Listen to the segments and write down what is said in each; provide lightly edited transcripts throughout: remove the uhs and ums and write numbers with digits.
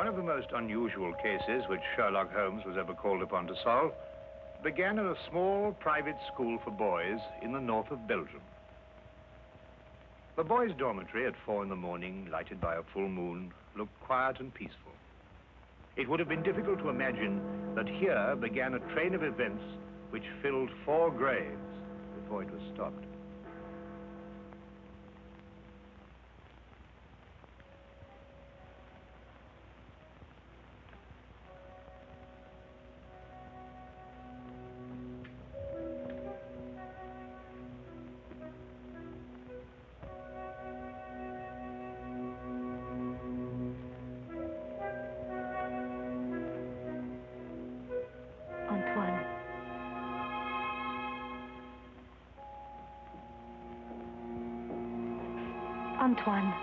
One of the most unusual cases which Sherlock Holmes was ever called upon to solve began at a small private school for boys in the north of Belgium. The boys' dormitory at 4 in the morning, lighted by a full moon, looked quiet and peaceful. It would have been difficult to imagine that here began a train of events which filled 4 graves before it was stopped. Antoine.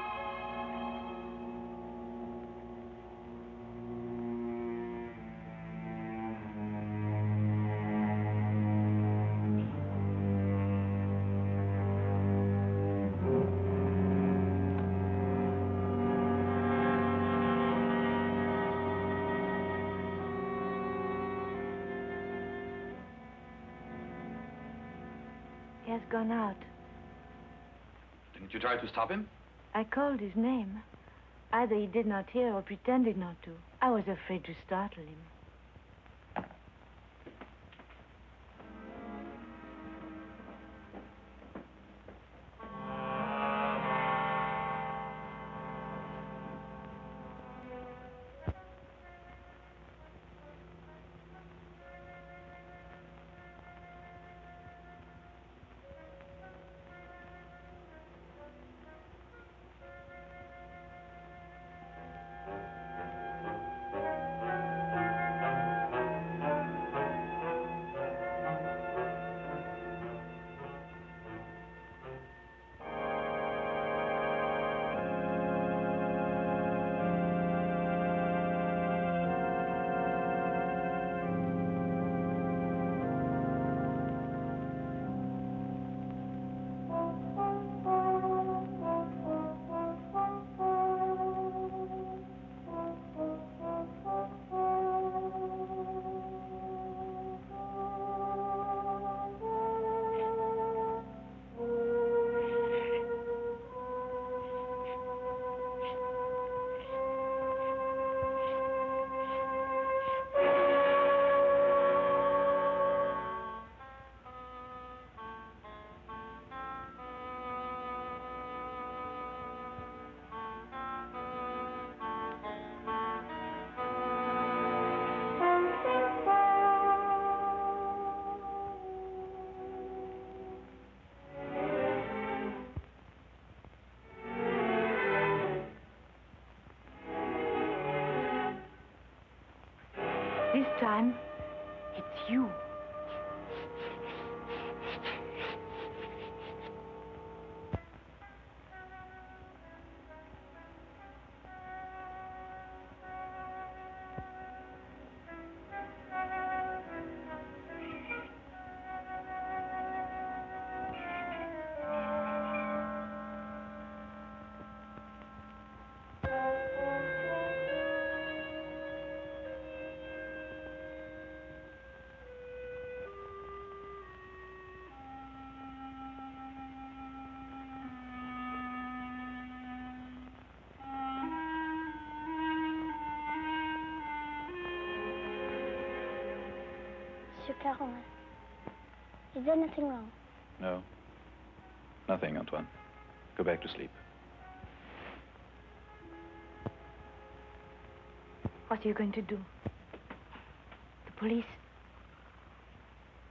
He has gone out. Didn't you try to stop him? I called his name. Either he did not hear or pretended not to. I was afraid to startle him. This time, it's you. Caroline, is there nothing wrong? No. Nothing, Antoine. Go back to sleep. What are you going to do? The police?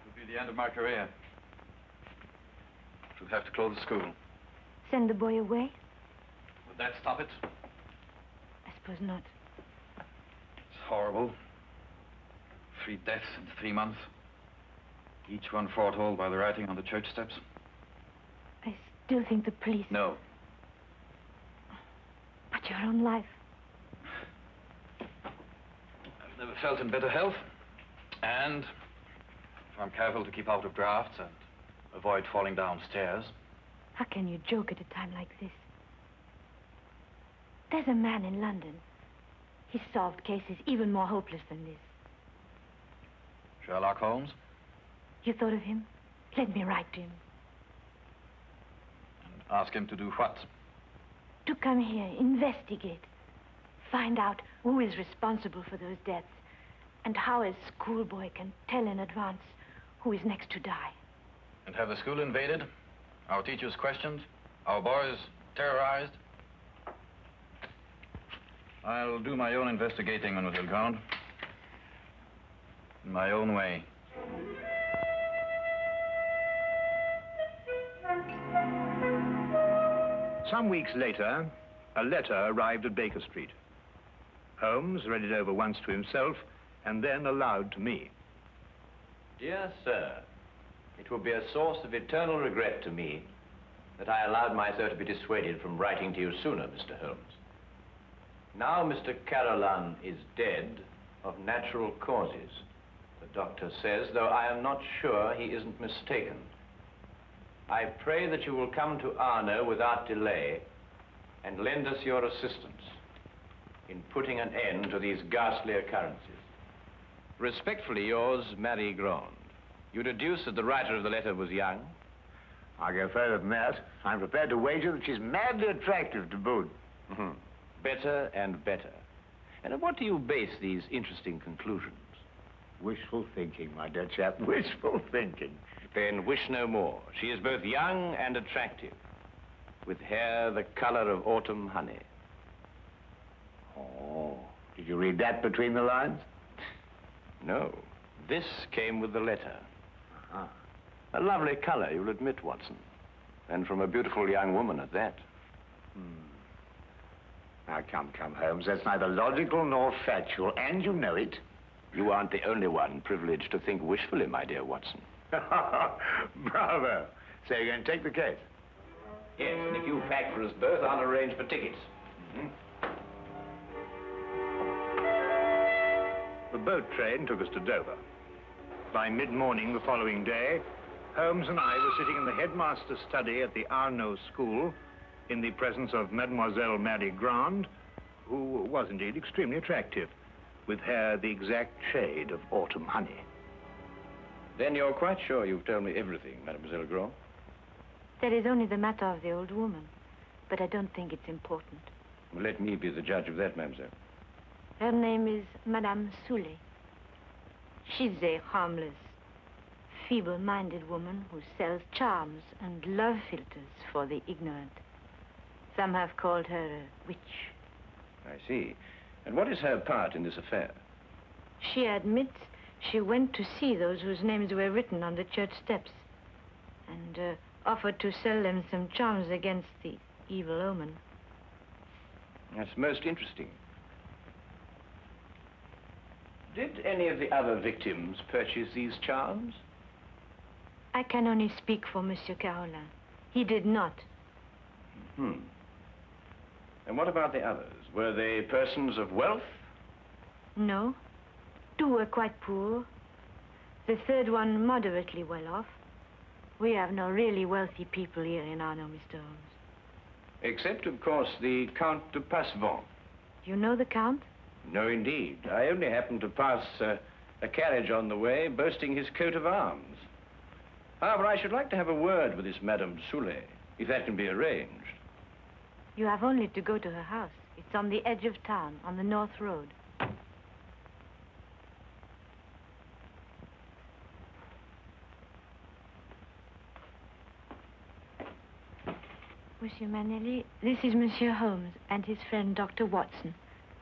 It will be the end of my career. We'll have to close the school. Send the boy away? Would that stop it? I suppose not. It's horrible. 3 deaths in 3 months. Each one foretold by the writing on the church steps. I still think the police... No. But your own life. I've never felt in better health. And if I'm careful to keep out of drafts and avoid falling downstairs. How can you joke at a time like this? There's a man in London. He's solved cases even more hopeless than this. Sherlock Holmes? You thought of him? Let me write to him. And ask him to do what? To come here, investigate. Find out who is responsible for those deaths and how a schoolboy can tell in advance who is next to die. And have the school invaded? Our teachers questioned? Our boys terrorized? I'll do my own investigating, Mademoiselle Grande. In my own way. Some weeks later, a letter arrived at Baker Street. Holmes read it over once to himself and then aloud to me. Dear sir, it will be a source of eternal regret to me that I allowed myself to be dissuaded from writing to you sooner, Mr. Holmes. Now Mr. Carolan is dead of natural causes, the doctor says, though I am not sure he isn't mistaken. I pray that you will come to Arno without delay and lend us your assistance in putting an end to these ghastly occurrences. Respectfully yours, Marion-Crawford. You deduce that the writer of the letter was young? I'll go further than that. I'm prepared to wager that she's madly attractive to boot. Mm-hmm. Better and better. And on what do you base these interesting conclusions? Wishful thinking, my dear chap. Wishful thinking. Then wish no more. She is both young and attractive, with hair the color of autumn honey. Oh, did you read that between the lines? No. This came with the letter. Uh-huh. A lovely color, you'll admit, Watson. And from a beautiful young woman at that. Now, come, Holmes. That's neither logical nor factual, and you know it. You aren't the only one privileged to think wishfully, my dear Watson. Bravo. So you're going to take the case? Yes, and if you pack for us both, I'll arrange for tickets. The boat train took us to Dover. By mid-morning the following day, Holmes and I were sitting in the headmaster's study at the Arno School in the presence of Mademoiselle Marion-Crawford, who was indeed extremely attractive, with hair the exact shade of autumn honey. Then you're quite sure you've told me everything, Mademoiselle Crawford? That is only the matter of the old woman, but I don't think it's important. Well, let me be the judge of that, mademoiselle. Her name is Madame Soulet. She's a harmless, feeble-minded woman who sells charms and love philters for the ignorant. Some have called her a witch. I see. And what is her part in this affair? She admits she went to see those whose names were written on the church steps and offered to sell them some charms against the evil omen. That's most interesting. Did any of the other victims purchase these charms? I can only speak for Monsieur Carolan. He did not. And what about the others? Were they persons of wealth? No. 2 were quite poor. The third one moderately well off. We have no really wealthy people here in Arno, Mr. Holmes. Except, of course, the Count de Passevant. You know the Count? No, indeed. I only happened to pass a carriage on the way boasting his coat of arms. However, I should like to have a word with this Madame Soulet, if that can be arranged. You have only to go to her house. It's on the edge of town, on the North Road. Monsieur Manelli, this is Monsieur Holmes and his friend Dr. Watson.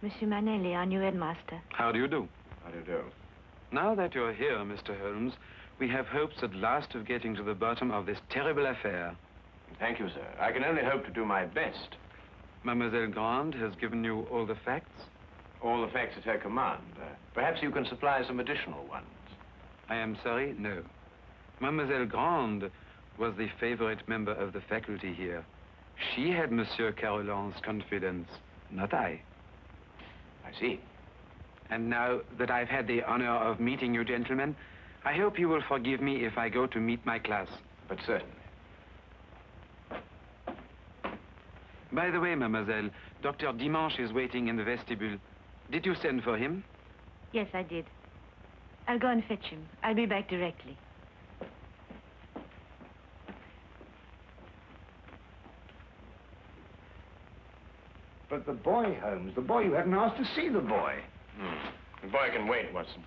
Monsieur Manelli, our new headmaster. How do you do? How do you do? Now that you're here, Mr. Holmes, we have hopes at last of getting to the bottom of this terrible affair. Thank you, sir. I can only hope to do my best. Mademoiselle Grande has given you all the facts? All the facts at her command. Perhaps you can supply some additional ones. I am sorry, no. Mademoiselle Grande was the favorite member of the faculty here. She had Monsieur Carolan's confidence, not I. I see. And now that I've had the honor of meeting you gentlemen, I hope you will forgive me if I go to meet my class. But certainly. By the way, mademoiselle, Dr. Dimanche is waiting in the vestibule. Did you send for him? Yes, I did. I'll go and fetch him. I'll be back directly. But the boy, Holmes, the boy, you hadn't asked to see the boy. The boy can wait, Watson.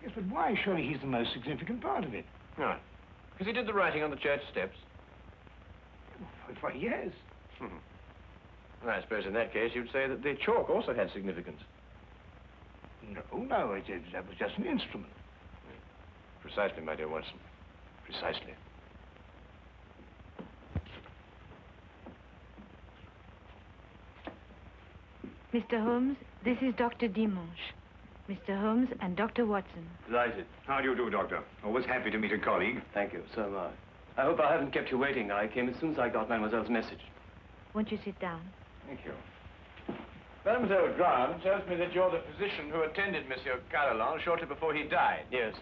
Yes, but why? Surely he's the most significant part of it. No, because he did the writing on the church steps. Why, yes. Well, I suppose in that case you'd say that the chalk also had significance. No, that was just an instrument. Precisely, my dear Watson. Precisely. Mr. Holmes, this is Dr. Dimanche. Mr. Holmes and Dr. Watson. Delighted. How do you do, Doctor? Always happy to meet a colleague. Thank you, so am I. I hope I haven't kept you waiting. I came as soon as I got Mademoiselle's message. Won't you sit down? Thank you. Mademoiselle Grant tells me that you're the physician who attended Monsieur Carolan shortly before he died. Yes.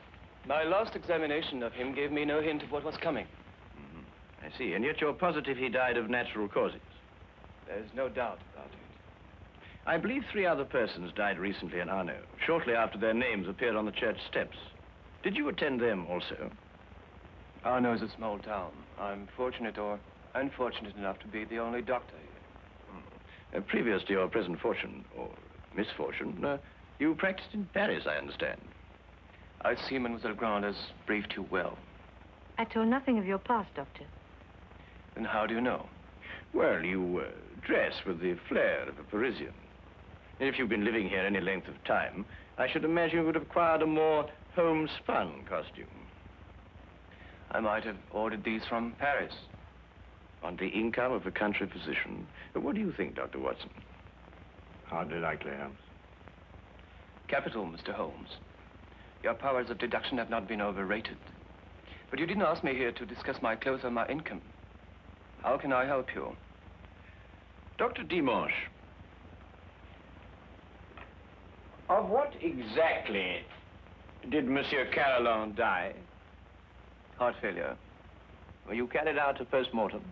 My last examination of him gave me no hint of what was coming. I see. And yet you're positive he died of natural causes. There's no doubt about it. I believe 3 other persons died recently in Arno, shortly after their names appeared on the church steps. Did you attend them also? Arno is a small town. I'm fortunate or unfortunate enough to be the only doctor here. Previous to your present fortune, or misfortune, you practiced in Paris, I understand. I see Mademoiselle Grant has briefed you well. I told nothing of your past, Doctor. Then how do you know? Well, you dress with the flair of a Parisian. And if you've been living here any length of time, I should imagine you would have acquired a more homespun costume. I might have ordered these from Paris. On the income of a country physician. What do you think, Dr. Watson? Hardly likely, Holmes. Capital, Mr. Holmes. Your powers of deduction have not been overrated. But you didn't ask me here to discuss my clothes or my income. How can I help you? Dr. Dimanche, of what exactly did Monsieur Carolan die? Heart failure. Were you carried out a post-mortem?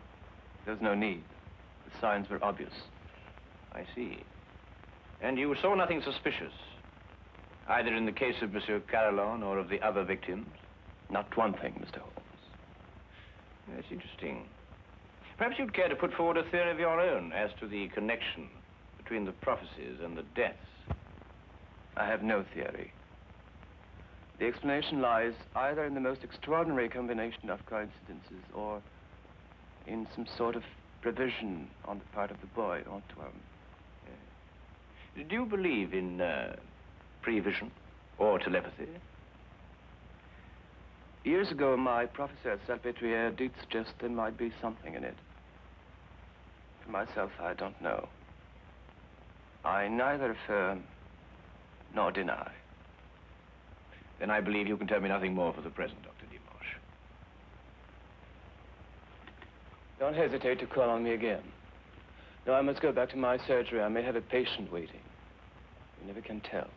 There's no need. The signs were obvious. I see. And you saw nothing suspicious, either in the case of Monsieur Carolan or of the other victims? Not one thing, Mr. Holmes. That's interesting. Perhaps you'd care to put forward a theory of your own as to the connection between the prophecies and the deaths. I have no theory. The explanation lies either in the most extraordinary combination of coincidences or in some sort of prevision on the part of the boy, Antoine. Do you believe in prevision or telepathy? Years ago, my professor at Salpêtrière did suggest there might be something in it. For myself, I don't know. I neither affirm nor deny. Then I believe you can tell me nothing more for the present, Dr. Dimanche. Don't hesitate to call on me again. No, I must go back to my surgery. I may have a patient waiting. You never can tell.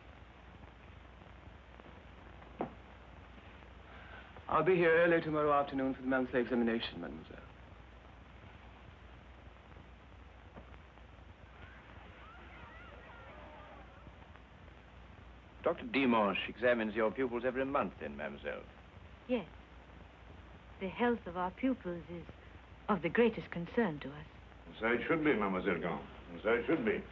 I'll be here early tomorrow afternoon for the monthly examination, mademoiselle. Dr. Dimanche examines your pupils every month, then, mademoiselle? Yes. The health of our pupils is of the greatest concern to us. So it should be, Mademoiselle Grant. So it should be.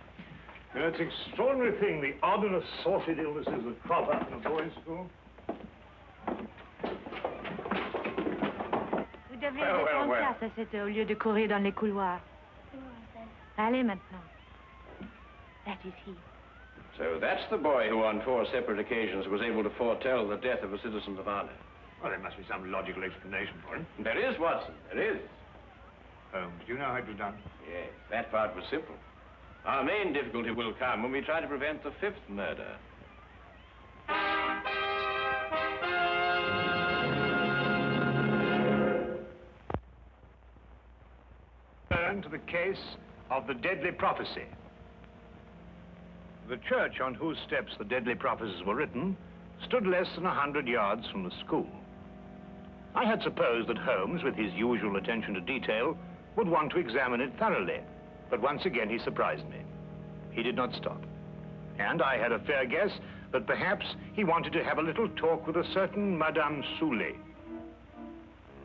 You know, it's an extraordinary thing, the odd and assorted illnesses that crop up in a boys' school. Vous devez être en classe à cette heure au lieu de courir dans les couloirs. Allez maintenant. That is he. So that's the boy who on 4 separate occasions was able to foretell the death of a citizen of Arno. Well, there must be some logical explanation for it. There is, Watson, there is. Holmes, do you know how it was done? Yes, that part was simple. Our main difficulty will come when we try to prevent the 5th murder. Turn to the case of the deadly prophecy. The church on whose steps the deadly prophecies were written stood less than 100 yards from the school. I had supposed that Holmes, with his usual attention to detail, would want to examine it thoroughly, but once again he surprised me. He did not stop. And I had a fair guess that perhaps he wanted to have a little talk with a certain Madame Soulet.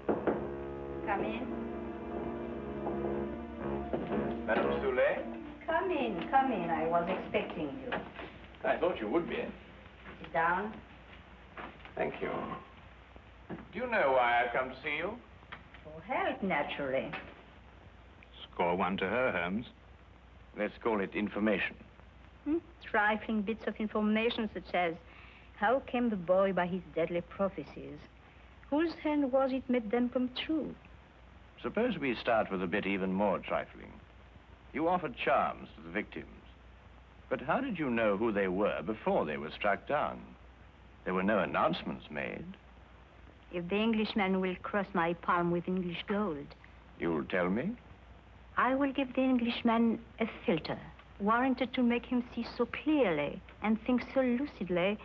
Come in. Madame Soulet? Come in, come in. I was expecting you. I thought you would be. Sit down. Thank you. Do you know why I've come to see you? For help, naturally. Score one to her, Holmes. Let's call it information. Trifling bits of information such as how came the boy by his deadly prophecies? Whose hand was it made them come true? Suppose we start with a bit even more trifling. You offered charms to the victims. But how did you know who they were before they were struck down? There were no announcements made. If the Englishman will cross my palm with English gold, You'll tell me? I will give the Englishman a filter, warranted to make him see so clearly and think so lucidly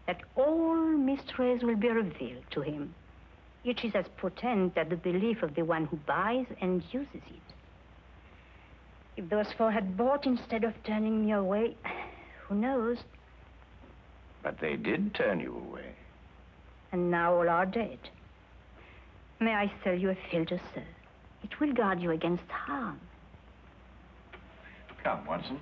that all mysteries will be revealed to him. Each is as potent as the belief of the one who buys and uses it. If those four had bought instead of turning me away, who knows? But they did turn you away. And now all are dead. May I sell you a filter, sir? It will guard you against harm. Come, Watson.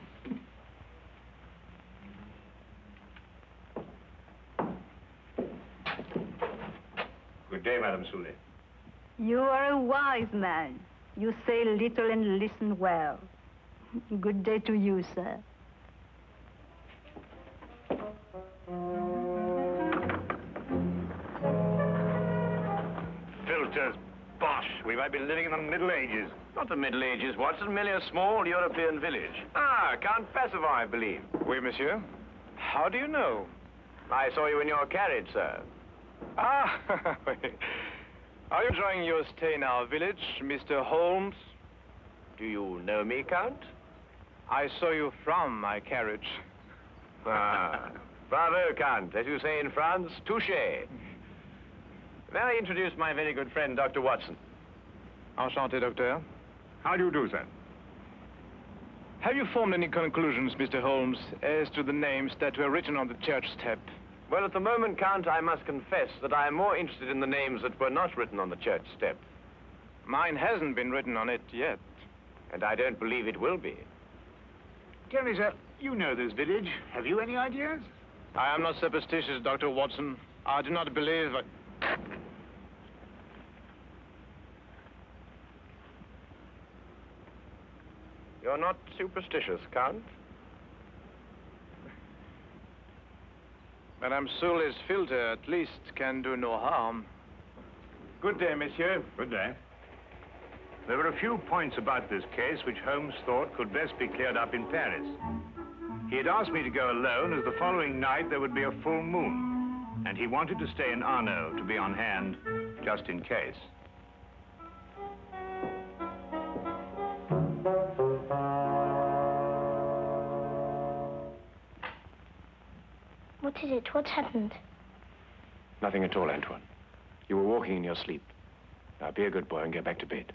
Good day, Madame Soulet. You are a wise man. You say little and listen well. Good day to you, sir. Filters, bosh. We might be living in the Middle Ages. Not the Middle Ages, Watson, merely a small European village. Ah, Count Pacifier, I believe. Oui, monsieur. How do you know? I saw you in your carriage, sir. Ah, are you enjoying your stay in our village, Mr. Holmes? Do you know me, Count? I saw you from my carriage. Ah, bravo, Count. As you say in France, touché. May I introduce my very good friend, Dr. Watson? Enchanté, docteur. How do you do, sir? Have you formed any conclusions, Mr. Holmes, as to the names that were written on the church step? Well, at the moment, Count, I must confess that I am more interested in the names that were not written on the church step. Mine hasn't been written on it yet. And I don't believe it will be. Tell me, sir, you know this village. Have you any ideas? I am not superstitious, Dr. Watson. I do not believe... You're not superstitious, Count? Madame Soulet's filter, at least, can do no harm. Good day, monsieur. Good day. There were a few points about this case which Holmes thought could best be cleared up in Paris. He had asked me to go alone, as the following night there would be a full moon, and he wanted to stay in Arno to be on hand, just in case. What is it? What's happened? Nothing at all, Antoine. You were walking in your sleep. Now, be a good boy and get back to bed.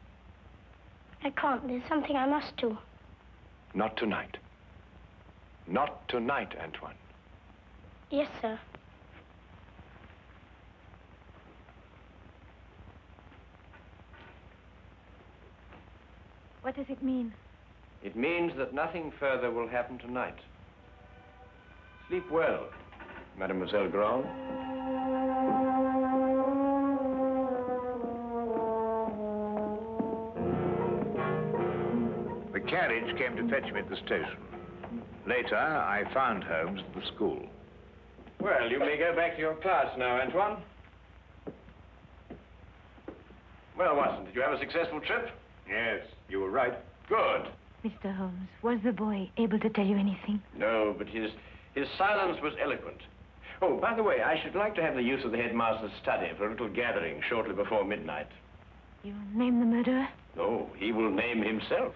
I can't. There's something I must do. Not tonight. Not tonight, Antoine. Yes, sir. What does it mean? It means that nothing further will happen tonight. Sleep well, Mademoiselle Grand. The carriage came to fetch me at the station. Later, I found Holmes at the school. Well, you may go back to your class now, Antoine. Well, Watson, did you have a successful trip? Yes, you were right. Good. Mr. Holmes, was the boy able to tell you anything? No, but his silence was eloquent. Oh, by the way, I should like to have the use of the headmaster's study for a little gathering shortly before midnight. You name the murderer? No, he will name himself.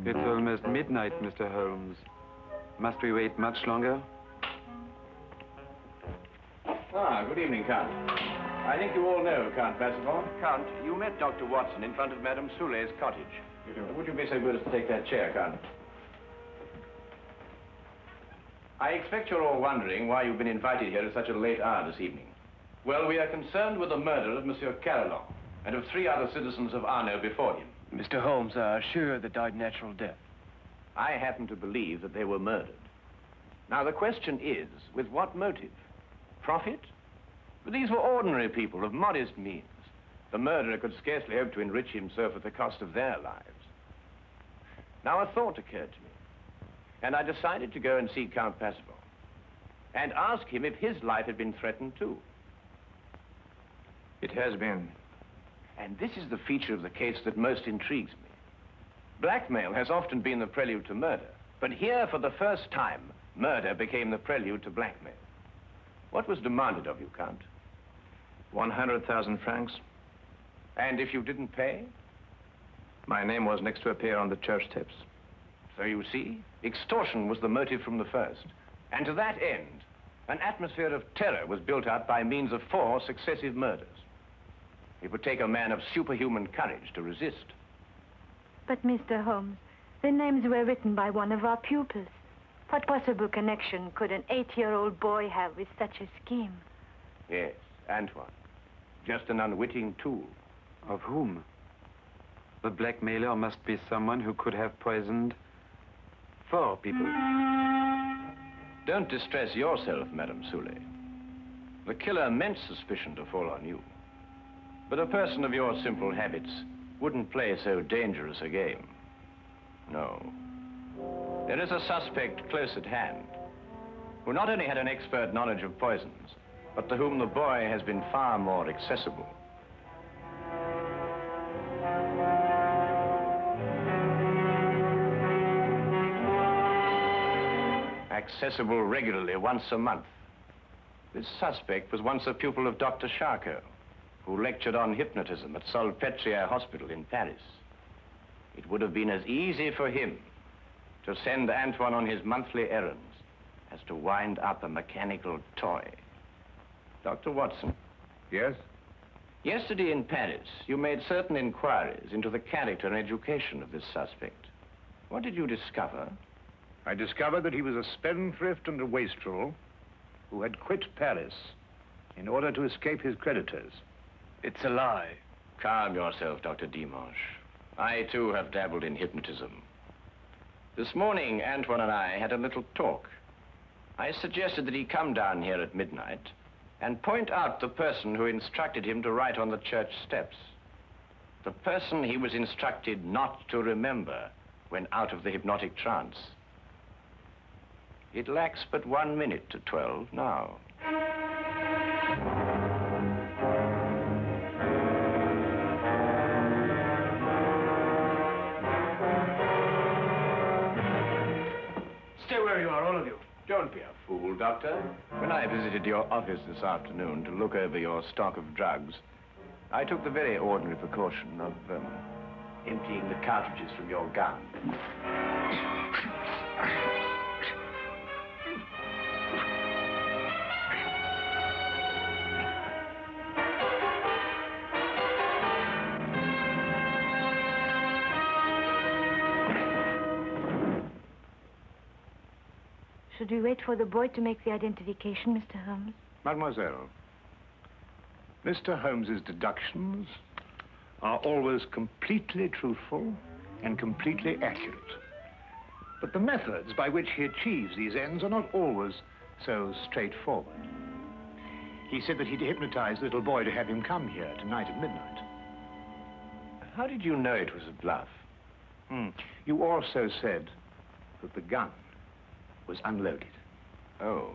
It's almost midnight, Mr. Holmes. Must we wait much longer? Ah, good evening, Count. I think you all know Count Passavant. Count, you met Dr. Watson in front of Madame Soulet's cottage. Would you be so good as to take that chair, Count? I expect you're all wondering why you've been invited here at such a late hour this evening. Well, we are concerned with the murder of Monsieur Carolan and of 3 other citizens of Arno before him. Mr. Holmes, are sure they died natural death? I happen to believe that they were murdered. Now, the question is, with what motive? Profit? But these were ordinary people of modest means. The murderer could scarcely hope to enrich himself at the cost of their lives. Now, a thought occurred to me, and I decided to go and see Count Passavant and ask him if his life had been threatened too. It has been. And this is the feature of the case that most intrigues me. Blackmail has often been the prelude to murder, but here, for the first time, murder became the prelude to blackmail. What was demanded of you, Count? 100,000 francs. And if you didn't pay? My name was next to appear on the church steps. So you see, extortion was the motive from the first. And to that end, an atmosphere of terror was built up by means of 4 successive murders. It would take a man of superhuman courage to resist. But, Mr. Holmes, the names were written by one of our pupils. What possible connection could an 8-year-old boy have with such a scheme? Yes, Antoine. Just an unwitting tool. Of whom? The blackmailer must be someone who could have poisoned 4 people. Don't distress yourself, Madame Soulet. The killer meant suspicion to fall on you. But a person of your simple habits wouldn't play so dangerous a game. No. There is a suspect close at hand, who not only had an expert knowledge of poisons, but to whom the boy has been far more accessible. Accessible regularly once a month. This suspect was once a pupil of Dr. Charcot, who lectured on hypnotism at Salpêtrière Hospital in Paris. It would have been as easy for him to send Antoine on his monthly errands as to wind up a mechanical toy. Dr. Watson. Yes? Yesterday in Paris, you made certain inquiries into the character and education of this suspect. What did you discover? I discovered that he was a spendthrift and a wastrel who had quit Paris in order to escape his creditors. It's a lie. Calm yourself, Dr. Dimanche. I, too, have dabbled in hypnotism. This morning, Antoine and I had a little talk. I suggested that he come down here at midnight and point out the person who instructed him to write on the church steps. The person he was instructed not to remember when out of the hypnotic trance. It lacks but 1 minute to 12 now. Stay where you are, all of you. Don't be a fool, Doctor. When I visited your office this afternoon to look over your stock of drugs, I took the very ordinary precaution of emptying the cartridges from your gun. Should we wait for the boy to make the identification, Mr. Holmes? Mademoiselle, Mr. Holmes's deductions are always completely truthful and completely accurate. But the methods by which he achieves these ends are not always so straightforward. He said that he'd hypnotized the little boy to have him come here tonight at midnight. How did you know it was a bluff? You also said that the gun was unloaded. Oh.